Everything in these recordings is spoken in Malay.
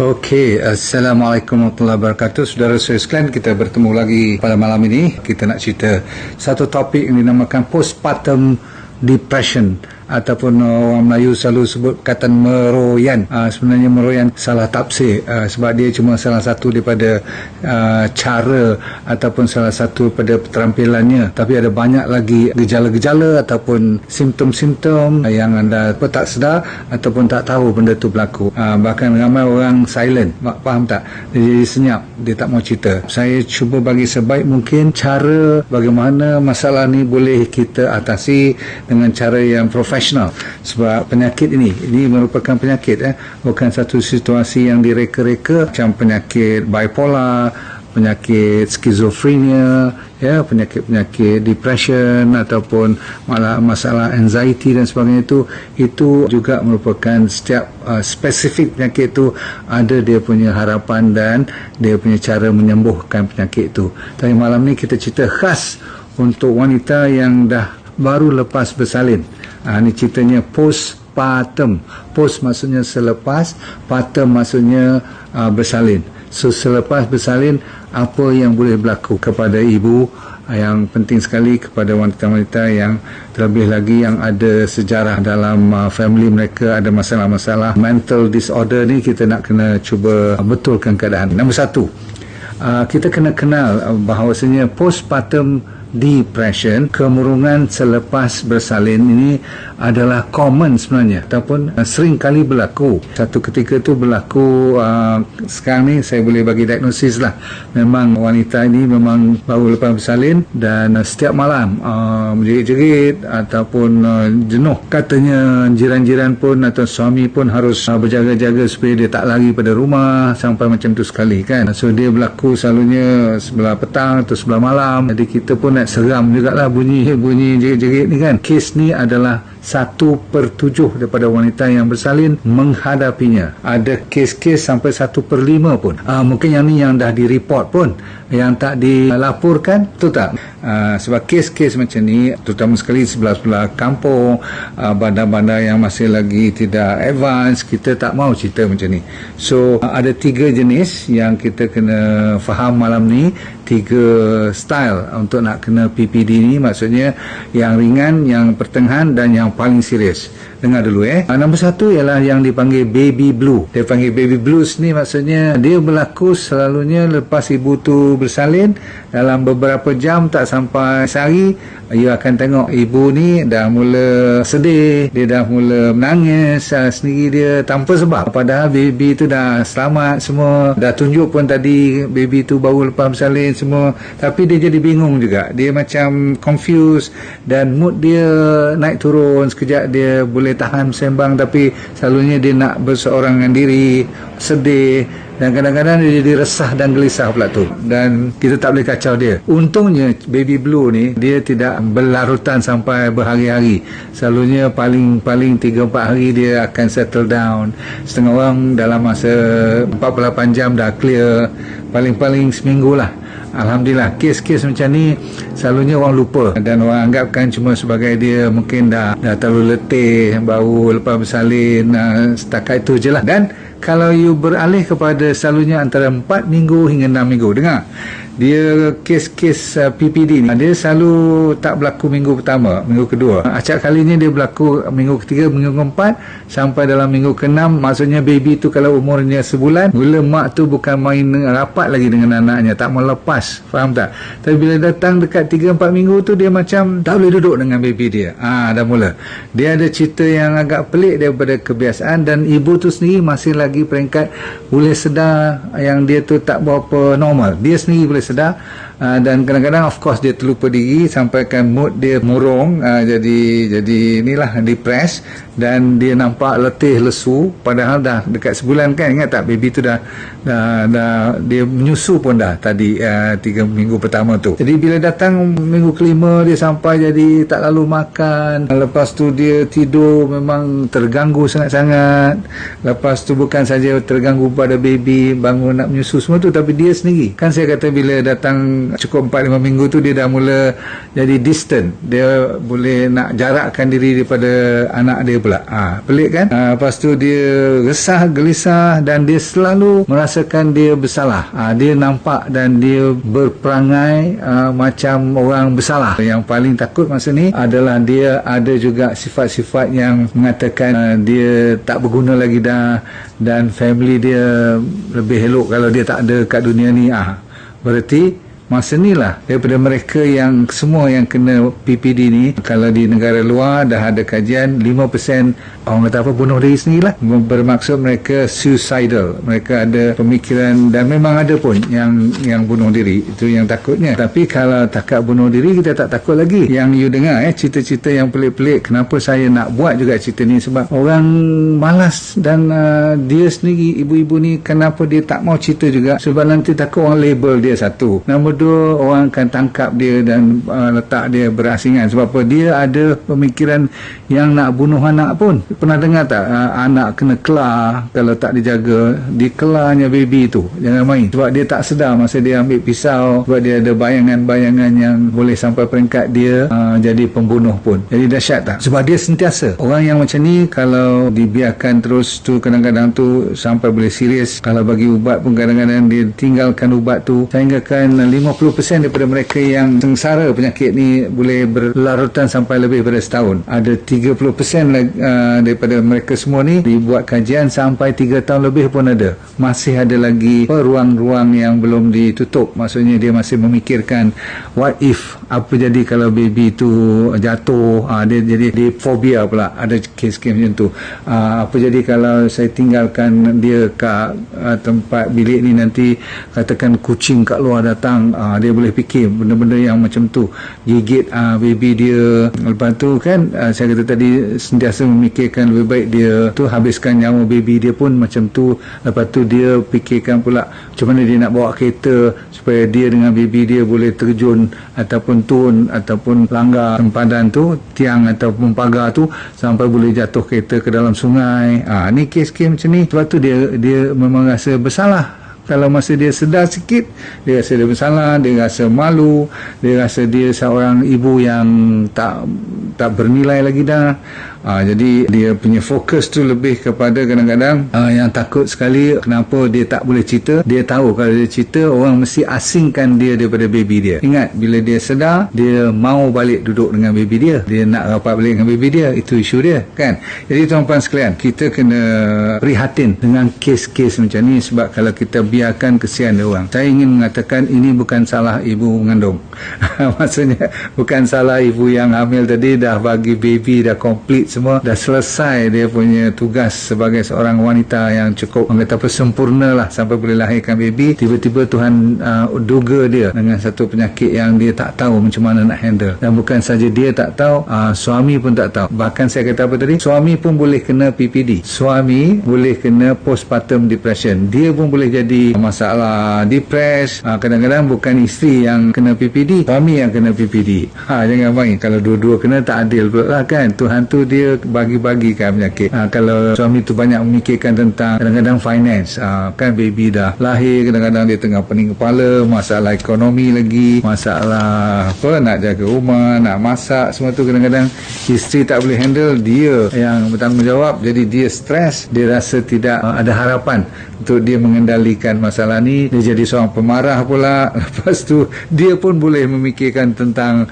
Okey, Assalamualaikum warahmatullahi wabarakatuh. Saudara sekalian, kita bertemu lagi pada malam ini. Kita nak cerita satu topik yang dinamakan postpartum depression, ataupun orang Melayu selalu sebut kata meroyan. Sebenarnya meroyan salah tafsir, sebab dia cuma salah satu daripada cara ataupun salah satu pada keterampilannya, tapi ada banyak lagi gejala-gejala ataupun simptom-simptom yang anda tak sedar ataupun tak tahu benda tu berlaku. Bahkan ramai orang silent, faham tak? Dia jadi senyap, dia tak mau cerita. Saya cuba bagi sebaik mungkin cara bagaimana masalah ni boleh kita atasi dengan cara yang profesional, sebab penyakit ini merupakan penyakit, bukan satu situasi yang direka-reka, macam penyakit bipolar, penyakit skizofrenia, penyakit depression ataupun masalah anxiety dan sebagainya. Itu juga merupakan setiap spesifik penyakit itu ada dia punya harapan dan dia punya cara menyembuhkan penyakit itu. Tapi malam ni kita cerita khas untuk wanita yang dah baru lepas bersalin. Ini ceritanya postpartum. Post maksudnya selepas, partum maksudnya bersalin. So selepas bersalin, apa yang boleh berlaku kepada ibu, yang penting sekali kepada wanita-wanita yang terlebih lagi yang ada sejarah dalam family mereka ada masalah-masalah mental disorder ni. Kita nak kena cuba betulkan keadaan. Nombor satu, kita kena kenal bahawasanya postpartum depression, kemurungan selepas bersalin ini adalah common sebenarnya, ataupun sering kali berlaku. Satu ketika tu berlaku, sekarang ni saya boleh bagi diagnosis lah, memang wanita ini memang baru lepas bersalin dan setiap malam menjerit-jerit ataupun jenuh. Katanya jiran-jiran pun atau suami pun harus berjaga-jaga supaya dia tak lari pada rumah sampai macam tu sekali kan. So dia berlaku selalunya sebelah petang atau sebelah malam. Jadi kita pun nak seram jugalah bunyi jerit-jerit ni kan. Kes ni adalah 1/7 daripada wanita yang bersalin menghadapinya. Ada kes-kes sampai 1/5 pun. Mungkin yang ni yang dah direport pun, yang tak dilaporkan, betul tak? Sebab kes-kes macam ni, terutama sekali sebelah-sebelah kampung, bandar-bandar yang masih lagi tidak advance, kita tak mau cerita macam ni. So ada 3 jenis yang kita kena faham malam ni, 3 style untuk nak kena PPD ni. Maksudnya yang ringan, yang pertengahan dan yang paling serius. Dengar dulu nombor 1 ialah yang dipanggil baby blue. Dia panggil baby blues ni, maksudnya dia berlaku selalunya lepas ibu tu bersalin. Dalam beberapa jam, tak sampai sehari, you akan tengok ibu ni dah mula sedih, dia dah mula menangis sendiri dia tanpa sebab, padahal baby tu dah selamat semua, dah tunjuk pun tadi baby tu baru lepas bersalin semua, tapi dia jadi bingung juga. Dia macam confused dan mood dia naik turun. Sekejap dia boleh tahan sembang, tapi selalunya dia nak berseorangan diri, sedih, dan kadang-kadang dia jadi resah dan gelisah pula tu, dan kita tak boleh kacau dia. Untungnya baby blue ni dia tidak berlarutan sampai berhari-hari. Selalunya paling 3-4 hari dia akan settle down. Setengah orang dalam masa 48 jam dah clear, paling seminggu lah. Alhamdulillah, kes-kes macam ni selalunya orang lupa dan orang anggapkan cuma sebagai dia mungkin dah terlalu letih, baru lepas bersalin, setakat itu je lah. Dan kalau you beralih kepada selalunya antara 4 minggu hingga 6 minggu, dengar, dia kes-kes PPD ni, dia selalu tak berlaku minggu pertama, minggu kedua. Acap kalinya dia berlaku minggu ketiga, minggu keempat sampai dalam minggu keenam. Maksudnya baby tu kalau umurnya sebulan, mula mak tu bukan main rapat lagi dengan anaknya, tak mau lepas, faham tak? Tapi bila datang dekat 3-4 minggu tu, dia macam tak boleh duduk dengan baby dia. Dah mula. Dia ada cerita yang agak pelik daripada kebiasaan, dan ibu tu sendiri masih lagi peringkat boleh sedar yang dia tu tak berapa normal. Dia sendiri boleh sedar, dan kadang-kadang of course dia terlupa diri sampaikan mood dia murung, jadi inilah depressed, dan dia nampak letih lesu, padahal dah dekat sebulan kan. Ingat tak, baby tu dah dia menyusu pun dah tadi 3 minggu pertama tu. Jadi bila datang minggu kelima, dia sampai jadi tak lalu makan, lepas tu dia tidur memang terganggu sangat-sangat. Lepas tu bukan saja terganggu pada baby, bangun nak menyusu semua tu, tapi dia sendiri kan. Saya kata bila datang cukup 4-5 minggu tu dia dah mula jadi distant, dia boleh nak jarakkan diri daripada anak dia pula. Pelik kan? Lepas tu dia resah, gelisah, dan dia selalu merasakan dia bersalah. Dia nampak dan dia berperangai macam orang bersalah. Yang paling takut masa ni adalah dia ada juga sifat-sifat yang mengatakan dia tak berguna lagi dah, dan family dia lebih elok kalau dia tak ada kat dunia ni. Berarti masa ni lah daripada mereka yang semua yang kena PPD ni, kalau di negara luar dah ada kajian 5% orang kata apa, bunuh diri sendiri lah. Bermaksud mereka suicidal, mereka ada pemikiran, dan memang ada pun yang bunuh diri. Itu yang takutnya. Tapi kalau takat bunuh diri, kita tak takut lagi. Yang you dengar cerita-cerita yang pelik-pelik. Kenapa saya nak buat juga cerita ni, sebab orang malas, dan dia sendiri, ibu-ibu ni, kenapa dia tak mau cerita juga, sebab nanti takut orang label dia satu, nombor dua, orang akan tangkap dia dan letak dia berasingan. Sebab apa? Dia ada pemikiran yang nak bunuh anak pun. Pernah dengar tak anak kena kelar kalau tak dijaga? Dikelarnya baby tu, jangan main. Sebab dia tak sedar masa dia ambil pisau, sebab dia ada bayangan-bayangan yang boleh sampai peringkat dia jadi pembunuh pun. Jadi dahsyat tak? Sebab dia sentiasa, orang yang macam ni kalau dibiarkan terus tu, kadang-kadang tu sampai boleh serius. Kalau bagi ubat pun kadang-kadang dia tinggalkan ubat tu, sehinggakan 50% daripada mereka yang sengsara penyakit ni boleh berlarutan sampai lebih daripada setahun. Ada 30% daripada mereka semua ni dibuat kajian sampai 3 tahun lebih pun ada. Masih ada lagi ruang-ruang yang belum ditutup. Maksudnya dia masih memikirkan what if, apa jadi kalau baby tu jatuh, dia jadi dia fobia pula. Ada kes-kes macam tu. Apa jadi kalau saya tinggalkan dia kat tempat bilik ni, nanti katakan kucing kat luar datang, dia boleh fikir benda-benda yang macam tu, gigit baby dia. Lepas tu kan saya kata tadi, sentiasa memikirkan lebih baik dia tu habiskan nyawa baby dia pun macam tu. Lepas tu dia fikirkan pula macam mana dia nak bawa kereta supaya dia dengan baby dia boleh terjun ataupun turun ataupun langgar sempadan tu, tiang ataupun pagar tu, sampai boleh jatuh kereta ke dalam sungai. Ni kes-kes macam ni. Sebab tu dia memang rasa bersalah. Kalau masa dia sedar sikit, dia rasa dia bersalah, dia rasa malu, dia rasa dia seorang ibu yang tak bernilai lagi dah. Jadi dia punya fokus tu lebih kepada kadang-kadang yang takut sekali kenapa dia tak boleh cerita. Dia tahu kalau dia cerita, orang mesti asingkan dia daripada baby dia. Ingat, bila dia sedar, dia mau balik duduk dengan baby dia, dia nak rapat balik dengan baby dia. Itu isu dia kan. Jadi tuan-tuan sekalian, kita kena prihatin dengan kes-kes macam ni, sebab kalau kita biarkan, kesian dia orang. Saya ingin mengatakan ini bukan salah ibu mengandung. Maksudnya bukan salah ibu yang hamil tadi, dah bagi baby, dah complete semua, dah selesai dia punya tugas sebagai seorang wanita yang cukup, orang kata apa, sempurna lah sampai boleh lahirkan baby. Tiba-tiba Tuhan duga dia dengan satu penyakit yang dia tak tahu macam mana nak handle. Dan bukan saja dia tak tahu, suami pun tak tahu. Bahkan saya kata apa tadi, suami pun boleh kena PPD, suami boleh kena postpartum depression, dia pun boleh jadi masalah depres. Kadang-kadang bukan isteri yang kena PPD, suami yang kena PPD. Jangan main. Kalau dua-dua kena, tak adil pula lah kan. Tuhan tu dia bagi-bagikan penyakit. Kalau suami tu banyak memikirkan tentang kadang-kadang finance, kan baby dah lahir, kadang-kadang dia tengah pening kepala, masalah ekonomi lagi, masalah apa, nak jaga rumah, nak masak, semua tu kadang-kadang isteri tak boleh handle, dia yang bertanggungjawab. Jadi dia stres, dia rasa tidak ada harapan untuk dia mengendalikan masalah ni. Dia jadi seorang pemarah pula. Lepas tu dia pun boleh memikirkan tentang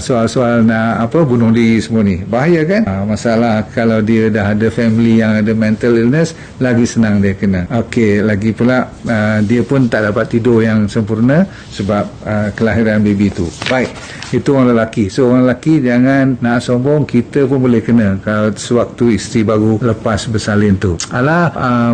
soal-soal nak bunuh diri semua ni. Bahaya kan? Masalah kalau dia dah ada family yang ada mental illness, lagi senang dia kena. Okey, lagi pula dia pun tak dapat tidur yang sempurna sebab kelahiran baby tu. Baik, itu orang lelaki. So orang lelaki jangan nak sombong, kita pun boleh kena kalau sewaktu isteri baru lepas bersalin tu.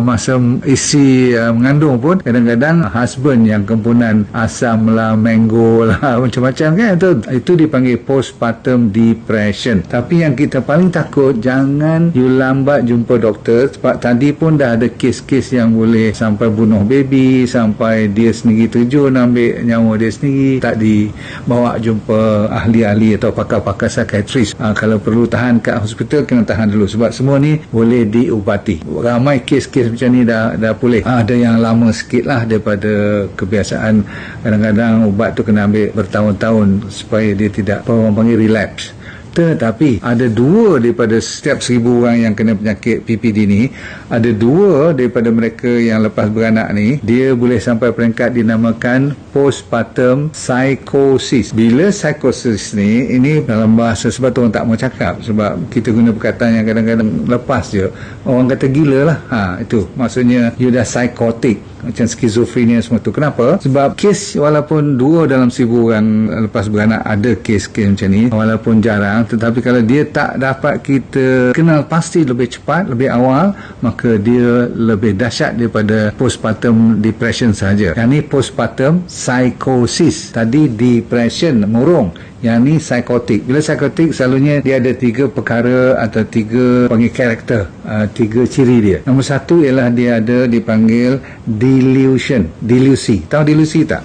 Masa isteri mengandung pun kadang-kadang husband yang kempunan asam lah, mango lah, macam-macam kan. Itu dipanggil postpartum depression. Tapi yang kita paling takut, jangan you lambat jumpa doktor, sebab tadi pun dah ada kes-kes yang boleh sampai bunuh baby, sampai dia sendiri terjun ambil nyawa dia sendiri, tak dibawa jumpa ahli-ahli atau pakar-pakar psikiatris. Kalau perlu tahan kat hospital, kena tahan dulu, sebab semua ni boleh diubati. Ramai kes-kes macam ni dah pulih. Ada yang lama sikit lah daripada kebiasaan. Kadang-kadang ubat tu kena ambil bertahun-tahun supaya dia tidak, orang panggil relapse. Tetapi ada 2 daripada setiap 1000 orang yang kena penyakit PPD ni, ada 2 daripada mereka yang lepas beranak ni, dia boleh sampai peringkat dinamakan postpartum psychosis. Bila psychosis ni, ini dalam bahasa, sebab tu orang tak mau cakap, sebab kita guna perkataan yang kadang-kadang lepas je, orang kata gila lah. Itu maksudnya you dah psychotic, macam skizofrenia semua tu. Kenapa? Sebab kes, walaupun 2 dalam 1000 orang lepas beranak ada kes-kes macam ni, walaupun jarang, tetapi kalau dia tak dapat kita kenal pasti lebih cepat, lebih awal, maka dia lebih dahsyat daripada postpartum depression saja. Yang ni postpartum psychosis. Tadi depression, murung. Yang ni psychotic. Bila psychotic, selalunya dia ada 3 perkara atau 3 panggil karakter, 3 ciri dia. Nombor 1 ialah dia ada dipanggil delusion, delusi. Tahu delusi tak?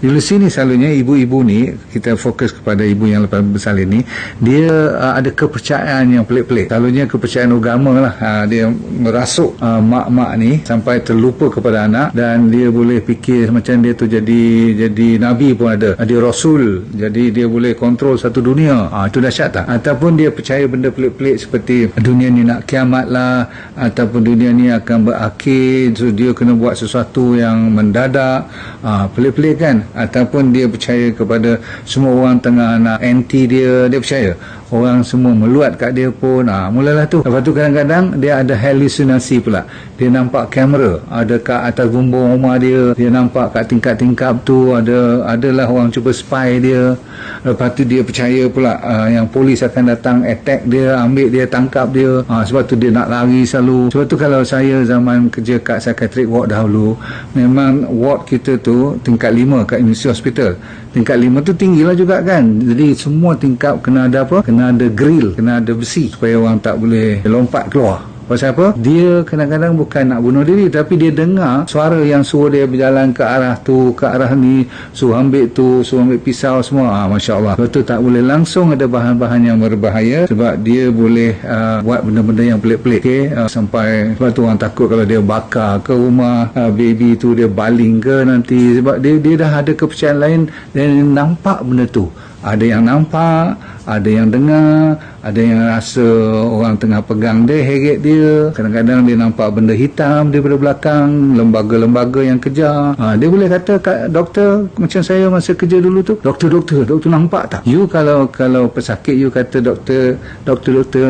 Delusi ni selalunya ibu-ibu ni, kita fokus kepada ibu yang lepas bersalin ni, dia ada kepercayaan yang pelik-pelik. Selalunya kepercayaan agama lah. Dia merasuk mak-mak ni sampai terlupa kepada anak, dan dia boleh fikir macam dia tu jadi nabi pun ada. Dia rasul, jadi dia boleh kontrol satu dunia. Itu dahsyat tak? Ataupun dia percaya benda pelik-pelik seperti dunia ni nak kiamat lah, ataupun dunia ni akan berakhir, so dia kena buat sesuatu yang mendadak. Pelik-pelik kan? Ataupun dia percaya kepada semua orang tengah nak anti dia percaya. Orang semua meluat kat dia pun. Mulalah tu. Lepas tu kadang-kadang dia ada halusinasi pula. Dia nampak kamera ada kat atas bumbung rumah dia. Dia nampak kat tingkap-tingkap tu adalah orang cuba spy dia. Lepas tu dia percaya pula yang polis akan datang attack dia, ambil dia, tangkap dia. Sebab tu dia nak lari selalu. Sebab tu kalau saya zaman kerja kat psychiatric ward dahulu, memang ward kita tu tingkat 5 kat University Hospital. Tingkat 5 tu tinggi lah juga kan. Jadi semua tingkap kena ada apa? Kena ada grill, kena ada besi supaya orang tak boleh lompat keluar. Pasal apa? Dia kadang-kadang bukan nak bunuh diri, tapi dia dengar suara yang suruh dia berjalan ke arah tu, ke arah ni, suruh ambil tu, suruh ambil pisau semua. Masya Allah. Betul, tak boleh langsung ada bahan-bahan yang berbahaya, sebab dia boleh buat benda-benda yang pelik-pelik. Sampai sebab tu orang takut kalau dia bakar ke rumah baby tu, dia baling ke nanti, sebab dia dah ada kepercayaan lain dan nampak benda tu. Ada yang nampak, ada yang dengar, ada yang rasa orang tengah pegang dia, heret dia. Kadang-kadang dia nampak benda hitam daripada belakang, lembaga-lembaga yang kejar. Dia boleh kata kat doktor, macam saya masa kerja dulu tu, doktor nampak tak? You kalau pesakit, you kata doktor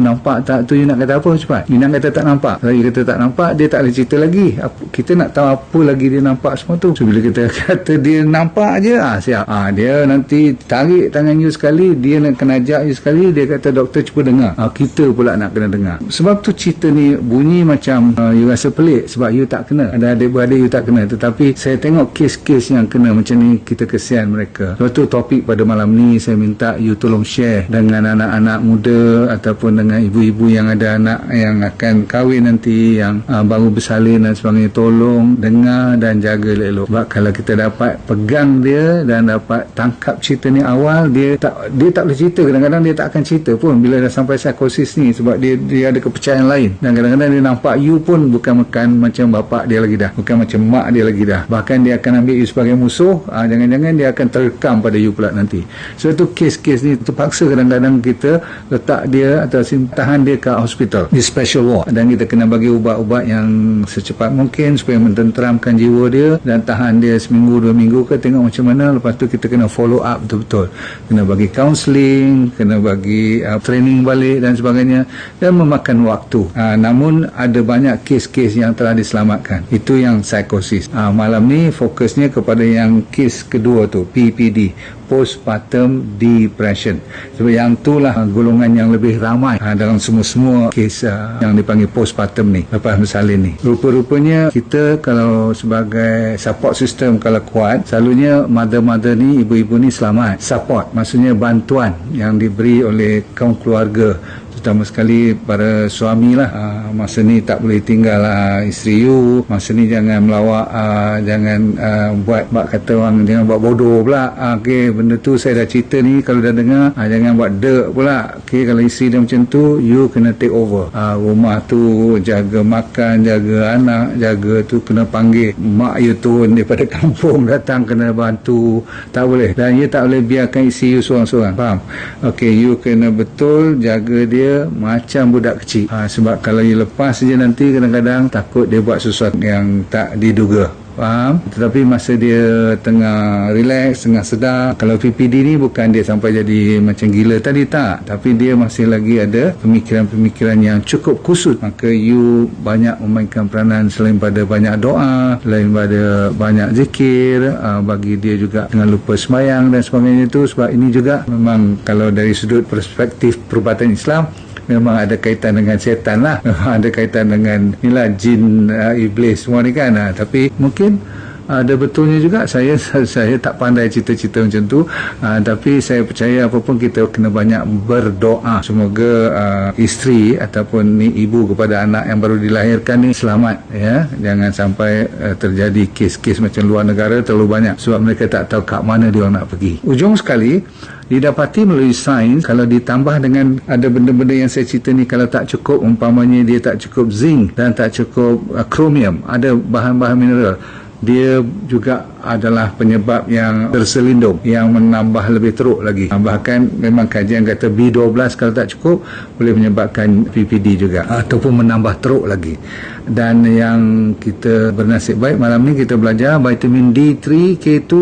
nampak tak, tu you nak kata apa cepat? You nak kata tak nampak. Kalau you kata tak nampak, dia tak boleh cerita lagi. Kita nak tahu apa lagi dia nampak semua tu. So bila kita kata dia nampak je, siap. Dia nanti tarik tangan you sekali, dia nak kena ajak you sekali, dia kata doktor cuba dengar. Kita pula nak kena dengar. Sebab tu cerita ni bunyi macam you rasa pelik sebab you tak kena. Ada adik-beradik you tak kena. Tetapi saya tengok kes-kes yang kena macam ni, kita kesian mereka. Sebab tu topik pada malam ni saya minta you tolong share dengan anak-anak muda ataupun dengan ibu-ibu yang ada anak yang akan kahwin nanti, yang baru bersalin dan sebagainya. Tolong dengar dan jaga elok. Sebab kalau kita dapat pegang dia dan dapat tangkap cerita ni awal, dia tak boleh cerita. Kadang-kadang dia tak akan cerita pun bila dah sampai psikosis ni, sebab dia ada kepercayaan lain. Dan kadang-kadang dia nampak you pun bukan macam bapak dia lagi dah, bukan macam mak dia lagi dah. Bahkan dia akan ambil you sebagai musuh. Jangan-jangan dia akan terekam pada you pula nanti. Sebab tu kes-kes ni terpaksa kadang-kadang kita letak dia atau tahan dia kat hospital, di special ward, dan kita kena bagi ubat-ubat yang secepat mungkin supaya mententeramkan jiwa dia, dan tahan dia seminggu 2 minggu ke, tengok macam mana. Lepas tu kita kena follow up betul-betul, kena bagi counselling, kena bagi training balik dan sebagainya, dan memakan waktu. Namun ada banyak kes-kes yang telah diselamatkan. Itu yang psikosis. Malam ni fokusnya kepada yang kes kedua tu, PPD, postpartum depression. Sebab yang itulah golongan yang lebih ramai dalam semua kes yang dipanggil postpartum ni, lepas bersalin ni. Rupa-rupanya kita kalau sebagai support system kalau kuat, selalunya mother-mother ni, ibu-ibu ni selamat. Support maksudnya bantuan yang diberi oleh kaum keluarga terutama sekali para suami lah. Masa ni tak boleh tinggal isteri you, masa ni jangan melawak, jangan buat kata orang, jangan buat bodoh pula. Okey, benda tu saya dah cerita ni, kalau dah dengar, jangan buat dek pula. Okey, kalau isteri dia macam tu, you kena take over rumah tu, jaga makan, jaga anak, jaga tu, kena panggil mak you turun daripada kampung datang kena bantu, tak boleh. Dan you tak boleh biarkan isteri you seorang-seorang, faham? Okey, you kena betul jaga dia macam budak kecil. Sebab kalau you lepas saja, nanti kadang-kadang takut dia buat sesuatu yang tak diduga, faham? Tetapi masa dia tengah relax, tengah sedar, kalau PPD ni bukan dia sampai jadi macam gila tadi, tak, tapi dia masih lagi ada pemikiran-pemikiran yang cukup kusut. Maka you banyak memainkan peranan selain pada banyak doa, selain pada banyak zikir, bagi dia juga jangan lupa sembahyang dan sebagainya tu. Sebab ini juga memang kalau dari sudut perspektif perubatan Islam, memang ada kaitan dengan syaitan lah, memang ada kaitan dengan inilah jin, iblis semua ni kan. Tapi mungkin ada betulnya juga. Saya tak pandai cerita-cerita macam tu, tapi saya percaya apapun kita kena banyak berdoa semoga isteri ataupun ni ibu kepada anak yang baru dilahirkan ni selamat, ya. Jangan sampai terjadi kes-kes macam luar negara terlalu banyak, sebab mereka tak tahu kat mana dia nak pergi. Ujung sekali didapati melalui sains, kalau ditambah dengan ada benda-benda yang saya cerita ni, kalau tak cukup, umpamanya dia tak cukup zinc dan tak cukup chromium, ada bahan-bahan mineral, dia juga adalah penyebab yang terselindung, yang menambah lebih teruk lagi. Bahkan memang kajian kata B12 kalau tak cukup boleh menyebabkan PPD juga, ataupun menambah teruk lagi. Dan yang kita bernasib baik, malam ni kita belajar vitamin D3, K2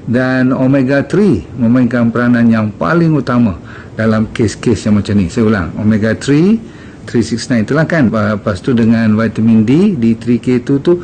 dan omega 3 memainkan peranan yang paling utama dalam kes-kes yang macam ni. Saya ulang, omega 3 369 itulah kan. Lepas tu dengan vitamin D, D3K2 tu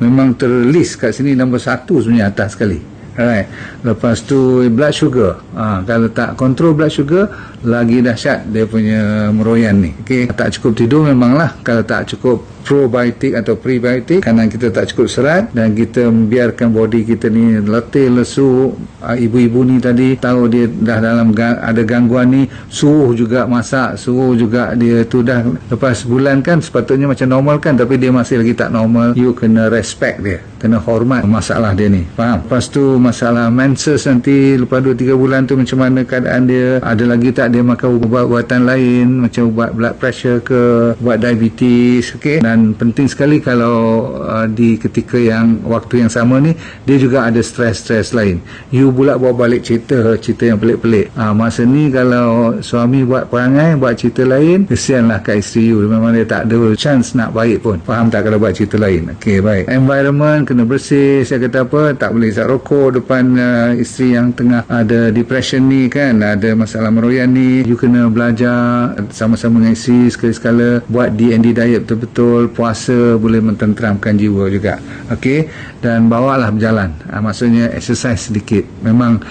memang terlist kat sini nombor 1 sebenarnya, atas sekali. Alright. Lepas tu blood sugar, kalau tak kontrol blood sugar, lagi dahsyat dia punya meroyan ni. Okey, tak cukup tidur memanglah. Kalau tak cukup probiotik atau prebiotik, kanan kita tak cukup serat, dan kita membiarkan body kita ni letih, lesu. Ibu-ibu ni tadi tahu dia dah dalam ada gangguan ni, suruh juga masak, suruh juga dia tu, dah lepas bulan kan sepatutnya macam normal kan, tapi dia masih lagi tak normal. You kena respect dia, kena hormat masalah dia ni, faham? Lepas tu masalah menses nanti lepas 2-3 bulan tu macam mana keadaan dia, ada lagi tak dia makan ubat-ubatan lain macam ubat blood pressure ke, ubat diabetes. Okey, dan penting sekali kalau di ketika yang waktu yang sama ni dia juga ada stres-stres lain. You pula bawa balik cerita yang pelik-pelik. Masa ni kalau suami buat perangai, buat cerita lain, kesianlah kat isteri you, memang dia tak ada chance nak baik pun, faham tak, kalau buat cerita lain. Okey, baik. Environment kena bersih. Saya kata apa, tak boleh isap rokok depan isteri yang tengah ada depression ni kan, ada masalah meroyan ni. You kena belajar sama-sama dengan isteri sekali-sekala, buat D&D diet betul-betul, puasa boleh mententeramkan jiwa juga. Okey, dan bawalah berjalan, maksudnya exercise sedikit. Memang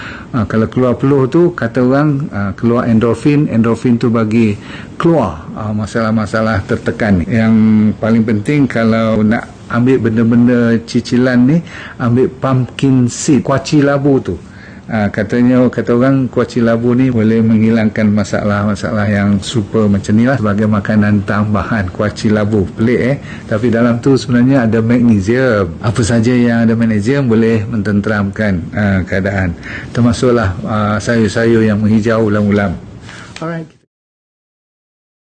kalau keluar peluh tu, kata orang keluar endorfin tu bagi keluar masalah-masalah tertekan ni. Yang paling penting kalau nak ambil benda-benda cicilan ni, ambil pumpkin seed, kuaci labu tu. Kata orang kuaci labu ni boleh menghilangkan masalah-masalah yang super macam ni lah, sebagai makanan tambahan. Kuaci labu pelik tapi dalam tu sebenarnya ada magnesium. Apa saja yang ada magnesium boleh mententeramkan keadaan, termasuklah sayur-sayur yang menghijau, ulam-ulam. Alright.